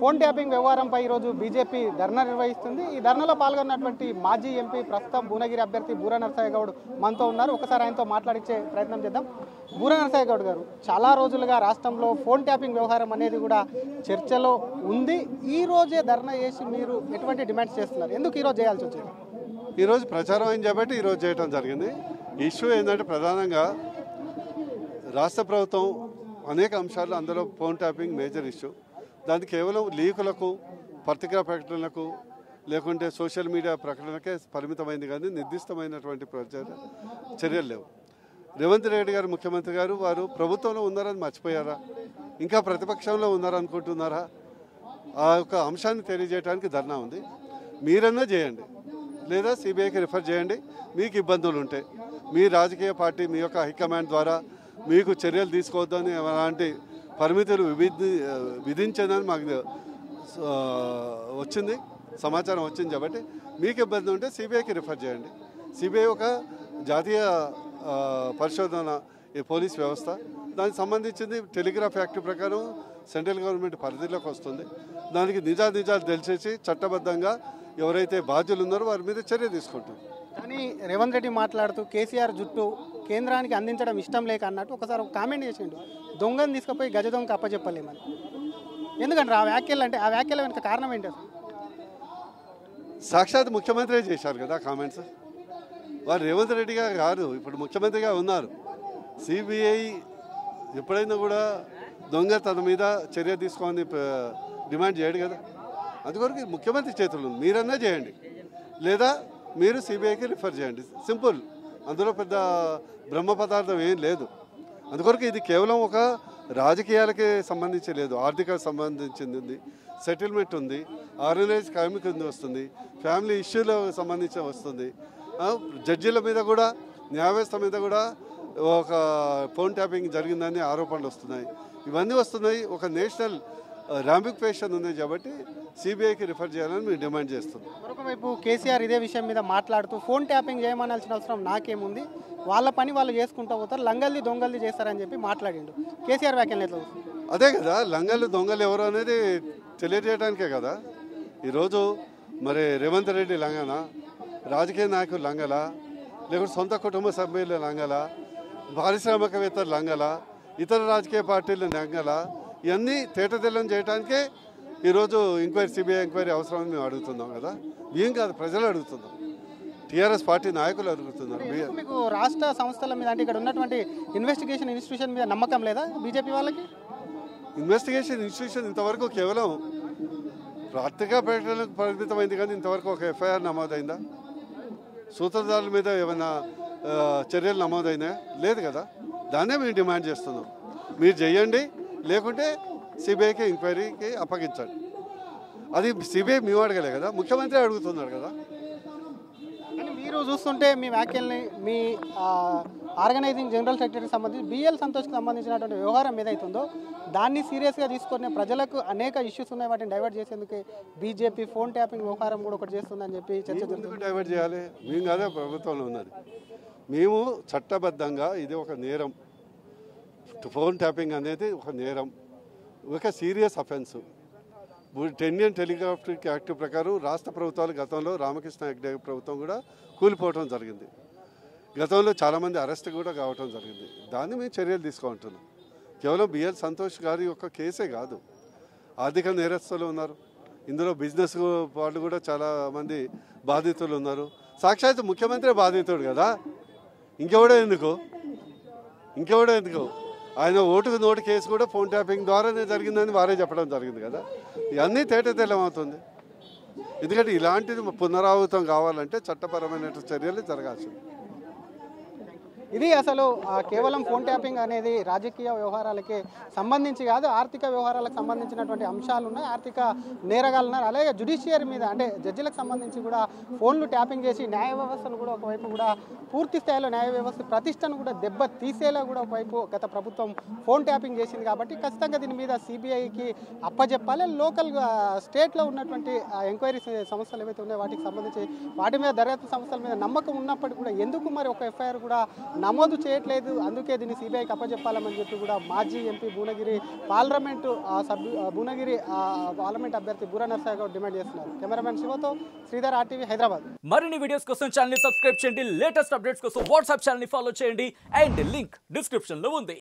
Phone tapping వ్యవహారంపై ఈరోజు BJP ధర్నా నిర్వహిస్తుంది. ఈ ధర్నాలో పాల్గొన్నటువంటి మాజీ ఎంపీ ప్రస్తుతం భువనగిరి అభ్యర్థి బూర నరసయ్య గౌడ్ మనతో ఉన్నారు. ఒకసారి ఆయనతో మాట్లాడించే ప్రయత్నం చేద్దాం. బూర నరసయ్య గౌడ్ గారు, చాలా రోజులుగా రాష్ట్రంలో ఫోన్ ట్యాపింగ్ వ్యవహారం అనేది కూడా చర్చలో ఉంది. ఈ రోజే ధర్నా చేసి మీరు ఎటువంటి డిమాండ్స్ చేస్తున్నారు? ఎందుకు ఈరోజు చేయాల్సి వచ్చింది? ఈరోజు ప్రచారం అయింది కాబట్టి ఈరోజు చేయడం జరిగింది. ఇష్యూ ఏంటంటే ప్రధానంగా రాష్ట్ర ప్రభుత్వం అనేక అంశాలు, అందులో ఫోన్ ట్యాపింగ్ మేజర్ ఇష్యూ. దానికి కేవలం లీకులకు, పత్రికా ప్రకటనలకు లేకుంటే సోషల్ మీడియా ప్రకటనకే పరిమితమైంది, కానీ నిర్దిష్టమైనటువంటి చర్యలు లేవు. రేవంత్ రెడ్డి గారు, ముఖ్యమంత్రి గారు, వారు ప్రభుత్వంలో ఉన్నారని మర్చిపోయారా? ఇంకా ప్రతిపక్షంలో ఉన్నారనుకుంటున్నారా? ఆ యొక్క అంశాన్ని తెలియజేయడానికి ధర్నా ఉంది. మీరన్నా చేయండి, లేదా సిబిఐకి రిఫర్ చేయండి. మీకు ఇబ్బందులు ఉంటే మీ రాజకీయ పార్టీ మీ యొక్క హైకమాండ్ ద్వారా మీకు చర్యలు తీసుకోవద్దని అలాంటి పరిమితులు విధించేదని మాకు వచ్చింది, సమాచారం వచ్చింది. కాబట్టి మీకు ఇబ్బంది ఉంటే సిబిఐకి రిఫర్ చేయండి. సిబిఐ ఒక జాతీయ పరిశోధన పోలీస్ వ్యవస్థ. దానికి సంబంధించింది టెలిగ్రాఫ్ యాక్ట్ ప్రకారం సెంట్రల్ గవర్నమెంట్ పరిధిలోకి వస్తుంది. దానికి నిజాలు తెలిసేసి చట్టబద్ధంగా ఎవరైతే బాధ్యులు ఉన్నారో వారి మీద చర్య తీసుకుంటారు. కానీ రేవంత్ రెడ్డి మాట్లాడుతూ కేసీఆర్ జుట్టు కేంద్రానికి అందించడం ఇష్టం లేక అన్నట్టు ఒకసారి ఒక కామెంట్ చేసిండు. దొంగను తీసుకుపోయి గజ దొంగ అప్పచెప్పలేమని. ఎందుకంటే ఆ వ్యాఖ్యల వెనుక కారణం ఏంటి? సాక్షాత్ ముఖ్యమంత్రి చేశారు కదా కామెంట్స్. వారు రేవంత్ రెడ్డిగా కాదు, ఇప్పుడు ముఖ్యమంత్రిగా ఉన్నారు. సిబిఐ ఎప్పుడైనా కూడా దొంగ తన మీద చర్య తీసుకోవాలని డిమాండ్ చేయడు కదా. అందుకొరకు ముఖ్యమంత్రి చేతులు మీరన్నా చేయండి, లేదా మీరు సిబిఐకి రిఫర్ చేయండి. సింపుల్, అందులో పెద్ద బ్రహ్మ పదార్థం ఏం లేదు. అందుకొరకు ఇది కేవలం ఒక రాజకీయాలకే సంబంధించి లేదు, ఆర్థిక సంబంధించింది ఉంది, సెటిల్మెంట్ ఉంది, ఆర్గనైజ్ క్రైమ్ కింద వస్తుంది, ఫ్యామిలీ ఇష్యూలకు సంబంధించి వస్తుంది. జడ్జీల మీద కూడా, న్యాయ వ్యవస్థ మీద కూడా ఒక ఫోన్ ట్యాపింగ్ జరిగిందని ఆరోపణలు వస్తున్నాయి. ఇవన్నీ వస్తున్నాయి. ఒక నేషనల్ ర్యాంబిక్వేషన్ ఉంది కాబట్టి సిబిఐకి రిఫర్ చేయాలని మేము డిమాండ్ చేస్తున్నాం. మరొకవైపు కేసీఆర్ ఇదే విషయం మీద మాట్లాడుతూ ఫోన్ ట్యాపింగ్ చేయమనాల్సిన అవసరం నాకేముంది, వాళ్ళ పని వాళ్ళు చేసుకుంటూ పోతారు, లంగల్ది దొంగల్ది చేస్తారని చెప్పి మాట్లాడిండు. కేసీఆర్ వ్యాఖ్యలు ఎట్లా? అదే కదా, లంగళ్ళు దొంగలు ఎవరు అనేది తెలియజేయడానికే కదా. ఈరోజు మరి రేవంత్ రెడ్డి లంగనా, రాజకీయ నాయకులు లంగలా, లేకుంటే సొంత కుటుంబ సభ్యులు లంగలా, పారిశ్రామికవేత్తలు లంగలా, ఇతర రాజకీయ పార్టీలు లంగలా, ఇవన్నీ తేటతెల్లం చేయడానికే ఈరోజు సిబిఐ ఎంక్వైరీ అవసరమని మేము అడుగుతున్నాం కదా. ఏం కాదు, ప్రజలు అడుగుతున్నాం, టీఆర్ఎస్ పార్టీ నాయకులు అడుగుతున్నారు. మీకు రాష్ట్ర సంస్థల మీద, అంటే ఇక్కడ ఉన్నటువంటి ఇన్వెస్టిగేషన్ ఇన్స్టిట్యూషన్ మీద నమ్మకం లేదా బీజేపీ వాళ్ళకి? ఇన్వెస్టిగేషన్ ఇన్స్టిట్యూషన్ ఇంతవరకు కేవలం పత్రికా ప్రకటనలకు పరిమితమైంది, కానీ ఇంతవరకు ఒక ఎఫ్ఐఆర్ నమోదైందా? సూత్రధారుల మీద ఏమైనా చర్యలు నమోదైనా? లేదు కదా. దాన్నే మేము డిమాండ్ చేస్తున్నాం. మీరు చేయండి, లేకుంటే సిబిఐకి ఎంక్వైరీకి అప్పగించండి. అది సిబిఐ మేము అడగలే కదా, ముఖ్యమంత్రి అడుగుతున్నాడు కదా. కానీ మీరు చూస్తుంటే మీ వ్యాఖ్యల్ని, మీ ఆర్గనైజింగ్ జనరల్ సెక్రటరీకి సంబంధించి బిఎల్ సంతోష్కి సంబంధించినటువంటి వ్యవహారం ఏదైతుందో దాన్ని సీరియస్గా తీసుకొని ప్రజలకు అనేక ఇష్యూస్ ఉన్నాయి, వాటిని డైవర్ట్ చేసేందుకే బీజేపీ ఫోన్ ట్యాపింగ్ వ్యవహారం కూడా ఒకటి చేస్తుందని చెప్పి చర్చ జరుగుతుంది. డైవర్ట్ చేయాలి, మేము కాదే ప్రభుత్వంలో ఉన్నది. మేము చట్టబద్ధంగా ఇది ఒక నేరం, ఫోన్ ట్యాపింగ్ అనేది ఒక నేరం, ఒక serious offence. Indian telegraphic act ప్రకారం రాష్ట్ర ప్రభుత్వాలు గతంలో రామకృష్ణ హెగ్డే ప్రభుత్వం కూడా కూలిపోవటం జరిగింది. గతంలో చాలామంది అరెస్ట్ కూడా కావటం జరిగింది. దాన్ని మేము చర్యలు తీసుకుంటున్నాం. కేవలం బిఎల్ సంతోష్ గారి యొక్క కేసే కాదు, ఆర్థిక నేరస్తులు ఉన్నారు, ఇందులో బిజినెస్ వాళ్ళు కూడా చాలామంది బాధితులు ఉన్నారు. సాక్షాత్ ముఖ్యమంత్రి బాధితుడు కదా, ఇంకెవడో ఎందుకు? ఆయన ఓటుకు నోటు కేసు కూడా ఫోన్ ట్యాపింగ్ ద్వారానే జరిగిందని వారే చెప్పడం జరిగింది కదా. ఇవన్నీ తేటతెల్లమవుతుంది. ఎందుకంటే ఇలాంటిది పునరావృతం కావాలంటే చట్టపరమైన చర్యలు జరగాల్సింది. ఇది అసలు కేవలం ఫోన్ ట్యాపింగ్ అనేది రాజకీయ వ్యవహారాలకే సంబంధించి కాదు, ఆర్థిక వ్యవహారాలకు సంబంధించినటువంటి అంశాలు ఉన్నాయి, ఆర్థిక నేరగాలు ఉన్నారు. అలాగే జ్యుడిషియరీ మీద, అంటే జడ్జిలకు సంబంధించి కూడా ఫోన్లు ట్యాపింగ్ చేసి న్యాయ వ్యవస్థను కూడా ఒకవైపు కూడా పూర్తి స్థాయిలో న్యాయ వ్యవస్థ ప్రతిష్టను కూడా దెబ్బ తీసేలా కూడా ఒకవైపు గత ప్రభుత్వం ఫోన్ ట్యాపింగ్ చేసింది. కాబట్టి ఖచ్చితంగా దీని మీద సిబిఐకి అప్పచెప్పాలి. లోకల్ స్టేట్లో ఉన్నటువంటి ఎంక్వైరీ సంస్థలు ఏవైతే ఉన్నాయో వాటికి సంబంధించి వాటి మీద దర్యాప్తు సంస్థల మీద నమ్మకం ఉన్నప్పటికీ కూడా ఎందుకు మరి ఒక ఎఫ్ఐఆర్ కూడా నమోదు చేయట్లేదు, అందుకే దీన్ని సిబిఐకి అప్పచెప్పాలని చెప్పి కూడా మాజీ MP Bhuvanagiri parliament Bhuvanagiri parliament అభ్యర్థి బూర నరసయ్య గౌడ్ డిమాండ్ చేస్తున్నారు. కెమెరామెన్ శివతో శ్రీధర్, RTV, హైదరాబాద్. మరిన్ని వీడియోస్ కోసం ఛానల్ ని సబ్స్క్రైబ్ చేయండి, లేటెస్ట్ అప్డేట్స్ కోసం వాట్సాప్ ఛానల్ ని ఫాలో చేయండి అండ్ లింక్ డిస్క్రిప్షన్ లో ఉంది.